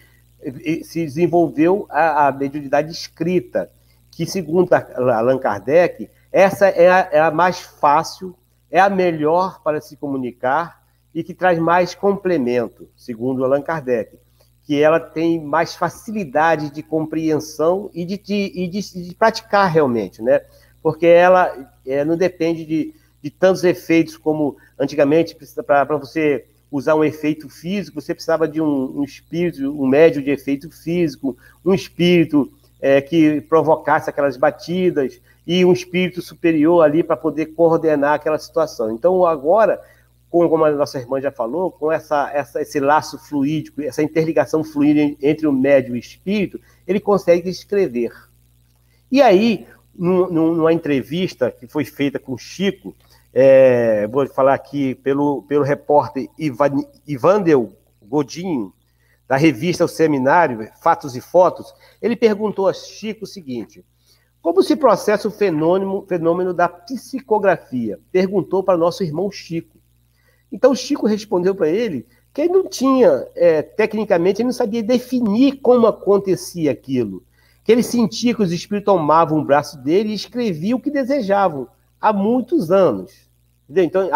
se desenvolveu a mediunidade escrita, que, segundo Allan Kardec, essa é a mais fácil, é a melhor para se comunicar e que traz mais complemento, segundo Allan Kardec, que ela tem mais facilidade de compreensão e de praticar realmente, né? Porque ela não depende de tantos efeitos como antigamente, para você usar um efeito físico, você precisava de um espírito, um médium de efeito físico, um espírito que provocasse aquelas batidas e um espírito superior ali para poder coordenar aquela situação. Então, agora, como a nossa irmã já falou, com esse laço fluídico, essa interligação fluida entre o médium e o espírito, ele consegue escrever. E aí, numa entrevista que foi feita com o Chico, vou falar aqui pelo repórter Ivandel Godinho, da revista O Seminário, Fatos e Fotos, ele perguntou a Chico o seguinte: como se processa o fenômeno da psicografia? Perguntou para nosso irmão Chico. Então, o Chico respondeu para ele que ele não tinha, tecnicamente, ele não sabia definir como acontecia aquilo. Que ele sentia que os espíritos tomavam o braço dele e escreviam o que desejavam, há muitos anos. Entendeu?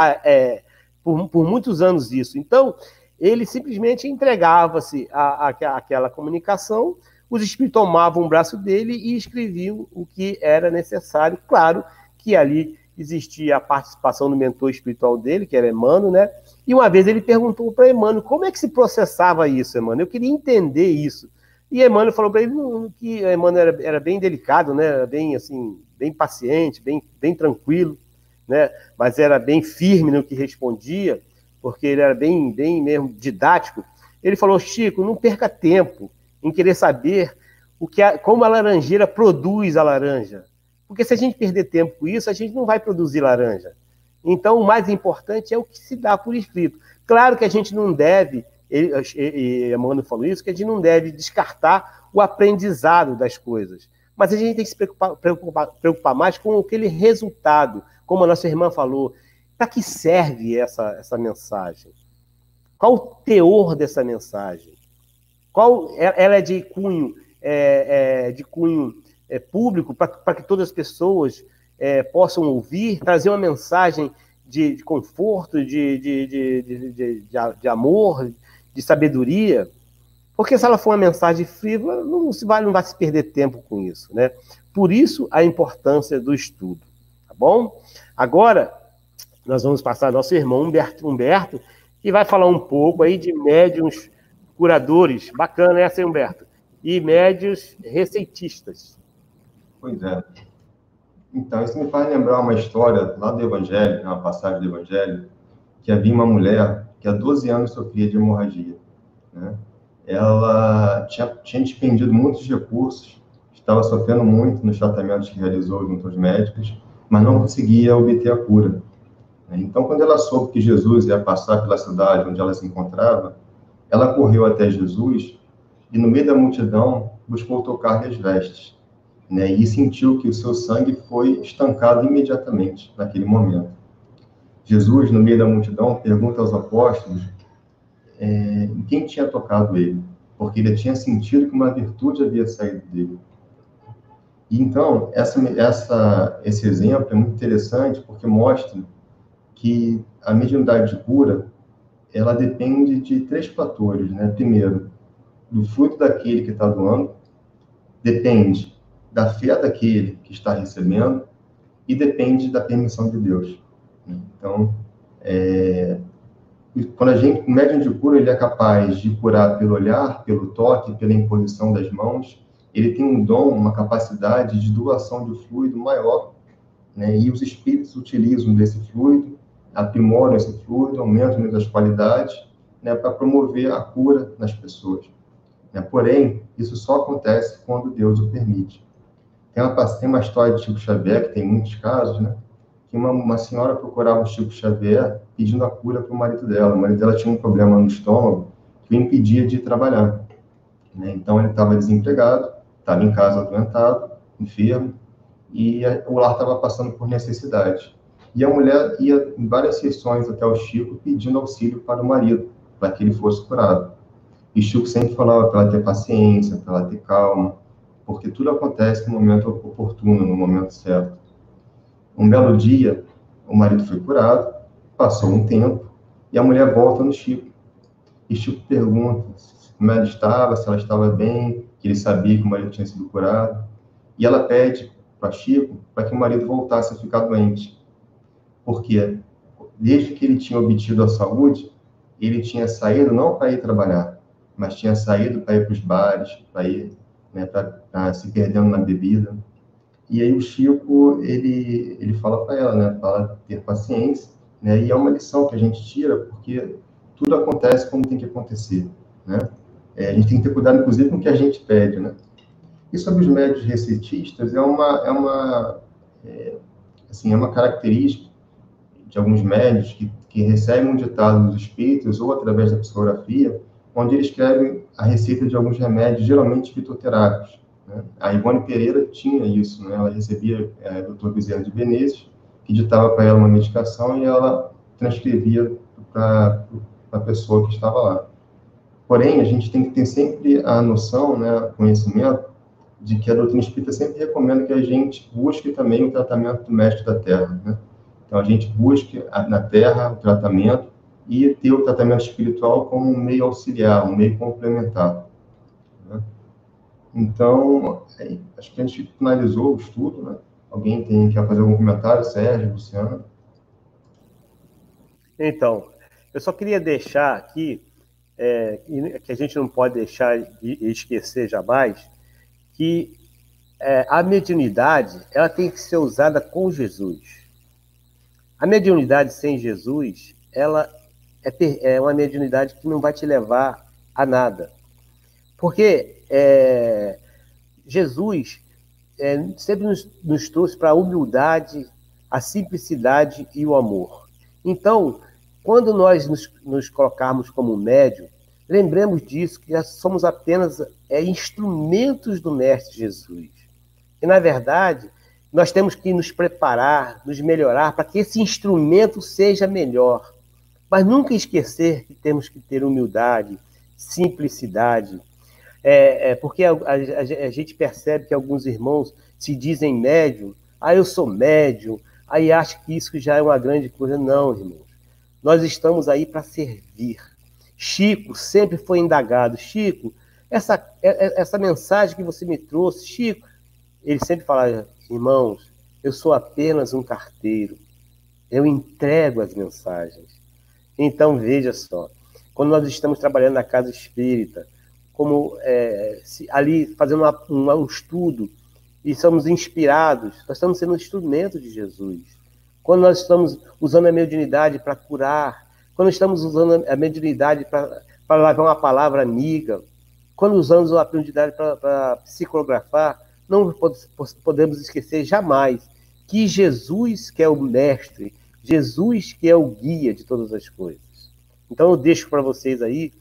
Então, por muitos anos isso. Então, ele simplesmente entregava-se àquela comunicação, os espíritos tomavam o braço dele e escreviam o que era necessário. Claro que ali existia a participação do mentor espiritual dele, que era Emmanuel, né? E uma vez ele perguntou para Emmanuel como é que se processava isso, Emmanuel? Eu queria entender isso. E Emmanuel falou para ele que Emmanuel era bem delicado, né? Era bem, assim, bem paciente, bem tranquilo, né? Mas era bem firme no que respondia, porque ele era bem mesmo didático. Ele falou: Chico, não perca tempo em querer saber como a laranjeira produz a laranja. Porque se a gente perder tempo com isso, a gente não vai produzir laranja. Então, o mais importante é o que se dá por escrito. Claro que a gente não deve, Emmanuel falou isso, que a gente não deve descartar o aprendizado das coisas. Mas a gente tem que se preocupar mais com aquele resultado, como a nossa irmã falou. Para que serve essa mensagem? Qual o teor dessa mensagem? Ela é de cunho, público, para que todas as pessoas possam ouvir, trazer uma mensagem de conforto, de amor, de sabedoria? Porque se ela for uma mensagem frívola, não vai se perder tempo com isso, né? Por isso, a importância do estudo, tá bom? Agora, nós vamos passar ao nosso irmão Humberto, que vai falar um pouco aí de médiuns curadores. Bacana essa, Humberto. E médiuns receitistas. Pois é. Então, isso me faz lembrar uma história lá do Evangelho, uma passagem do Evangelho, que havia uma mulher que há 12 anos sofria de hemorragia, né? Ela tinha despendido muitos recursos, estava sofrendo muito nos tratamentos que realizou junto aos médicos, mas não conseguia obter a cura. Então, quando ela soube que Jesus ia passar pela cidade onde ela se encontrava, ela correu até Jesus e, no meio da multidão, buscou tocar-lhe as vestes, né? E sentiu que o seu sangue foi estancado imediatamente, naquele momento. Jesus, no meio da multidão, pergunta aos apóstolos em quem tinha tocado ele, porque ele tinha sentido que uma virtude havia saído dele. E então, esse exemplo é muito interessante, porque mostra que a mediunidade de cura, ela depende de 3 fatores, né? Primeiro, do fruto daquele que está doando, depende da fé daquele que está recebendo e depende da permissão de Deus. Então, quando o médium de cura, ele é capaz de curar pelo olhar, pelo toque, pela imposição das mãos, ele tem um dom, uma capacidade de doação de fluido maior, né? E os espíritos utilizam desse fluido, aprimoram esse fluido, aumentam as qualidades, né, para promover a cura nas pessoas, né? Porém, isso só acontece quando Deus o permite. Tem uma história de Chico Xavier, que tem muitos casos, né? Que uma senhora procurava o Chico Xavier pedindo a cura para o marido dela. O marido dela tinha um problema no estômago que o impedia de trabalhar, né? Então, ele estava desempregado, estava em casa adoentado, enfermo, e o lar estava passando por necessidade. E a mulher ia em várias sessões até o Chico pedindo auxílio para o marido, para que ele fosse curado. E Chico sempre falava para ela ter paciência, para ela ter calma, porque tudo acontece no momento oportuno, no momento certo. Um belo dia, o marido foi curado, passou um tempo, e a mulher volta no Chico. E Chico pergunta como ela estava, se ela estava bem, que ele sabia que o marido tinha sido curado. E ela pede para Chico para que o marido voltasse a ficar doente. Porque desde que ele tinha obtido a saúde, ele tinha saído não para ir trabalhar, mas tinha saído para ir para os bares, para ir, né, para se perdendo na bebida. E aí o Chico, ele fala para ela, né, para ela ter paciência, né, e é uma lição que a gente tira, porque tudo acontece como tem que acontecer, né? A gente tem que ter cuidado, inclusive, com o que a gente pede, né? E sobre os médiuns receitistas, é uma característica de alguns médiuns que recebem um ditado dos espíritos ou através da psicografia, onde eles escrevem a receita de alguns remédios, geralmente fitoterápicos, né? A Ivone Pereira tinha isso, né? Ela recebia o Dr. Bezerra de Menezes, que ditava para ela uma medicação e ela transcrevia para a pessoa que estava lá. Porém, a gente tem que ter sempre a noção, né, conhecimento, de que a doutrina espírita sempre recomenda que a gente busque também o tratamento do mestre da Terra, né? Então, a gente busque na Terra o tratamento e ter o tratamento espiritual como um meio auxiliar, um meio complementar, né? Então, acho que a gente finalizou o estudo, né? Alguém quer fazer algum comentário? Sérgio, Luciano? Então, eu só queria deixar aqui, que a gente não pode deixar de esquecer jamais, que a mediunidade, ela tem que ser usada com Jesus. A mediunidade sem Jesus, ela é uma mediunidade que não vai te levar a nada. Porque Jesus sempre nos trouxe para a humildade, a simplicidade e o amor. Então, quando nós nos colocarmos como médium, lembremos disso, que somos apenas instrumentos do Mestre Jesus. E, na verdade, nós temos que nos preparar, nos melhorar, para que esse instrumento seja melhor. Mas nunca esquecer que temos que ter humildade, simplicidade, porque a gente percebe que alguns irmãos se dizem médium, eu sou médium, aí acho que isso já é uma grande coisa. Não, irmãos. Nós estamos aí para servir. Chico sempre foi indagado. Chico, essa mensagem que você me trouxe, Chico, ele sempre falava, irmãos, eu sou apenas um carteiro. Eu entrego as mensagens. Então, veja só, quando nós estamos trabalhando na casa espírita, como ali fazendo um estudo e somos inspirados, nós estamos sendo um instrumento de Jesus. Quando nós estamos usando a mediunidade para curar, quando estamos usando a mediunidade para levar uma palavra amiga, quando usamos a mediunidade para psicografar, não podemos esquecer jamais que Jesus que é o mestre, Jesus que é o guia de todas as coisas. Então eu deixo para vocês aí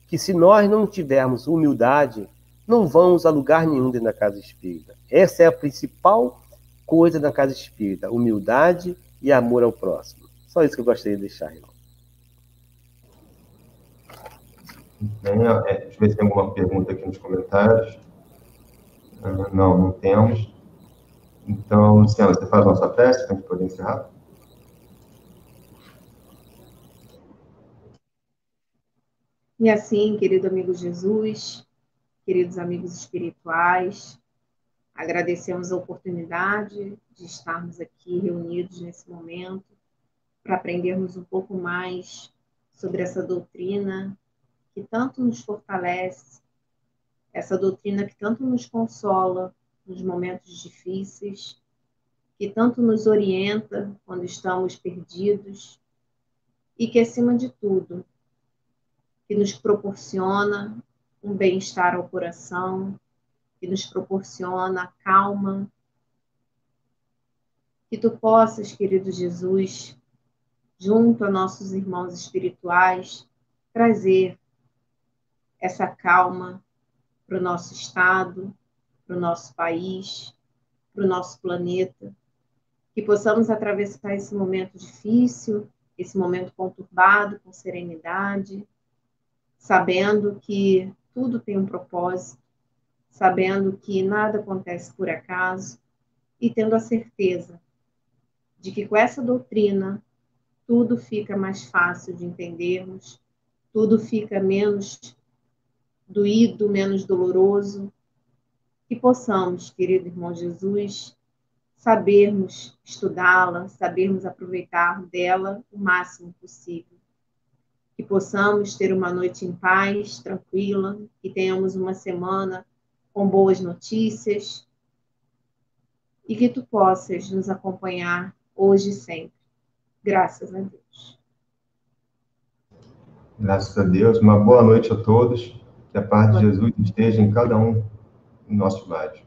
que se nós não tivermos humildade, não vamos a lugar nenhum dentro da casa espírita. Essa é a principal coisa da casa espírita, humildade e amor ao próximo. Só isso que eu gostaria de deixar, irmão. Bem, deixa eu ver se tem alguma pergunta aqui nos comentários. Não temos. Então, Luciana, você faz a nossa prece para a gente poder encerrar? E assim, querido amigo Jesus, queridos amigos espirituais, agradecemos a oportunidade de estarmos aqui reunidos nesse momento para aprendermos um pouco mais sobre essa doutrina que tanto nos fortalece, essa doutrina que tanto nos consola nos momentos difíceis, que tanto nos orienta quando estamos perdidos e que, acima de tudo, que nos proporciona um bem-estar ao coração, que nos proporciona calma, que tu possas, querido Jesus, junto a nossos irmãos espirituais, trazer essa calma para o nosso estado, para o nosso país, para o nosso planeta, que possamos atravessar esse momento difícil, esse momento conturbado com serenidade, sabendo que tudo tem um propósito, sabendo que nada acontece por acaso e tendo a certeza de que com essa doutrina tudo fica mais fácil de entendermos, tudo fica menos doído, menos doloroso, que possamos, querido irmão Jesus, sabermos estudá-la, sabermos aproveitar dela o máximo possível. Que possamos ter uma noite em paz, tranquila, que tenhamos uma semana com boas notícias e que tu possas nos acompanhar hoje e sempre. Graças a Deus. Graças a Deus. Uma boa noite a todos. Que a paz de Jesus esteja em cada um dos nossos lares.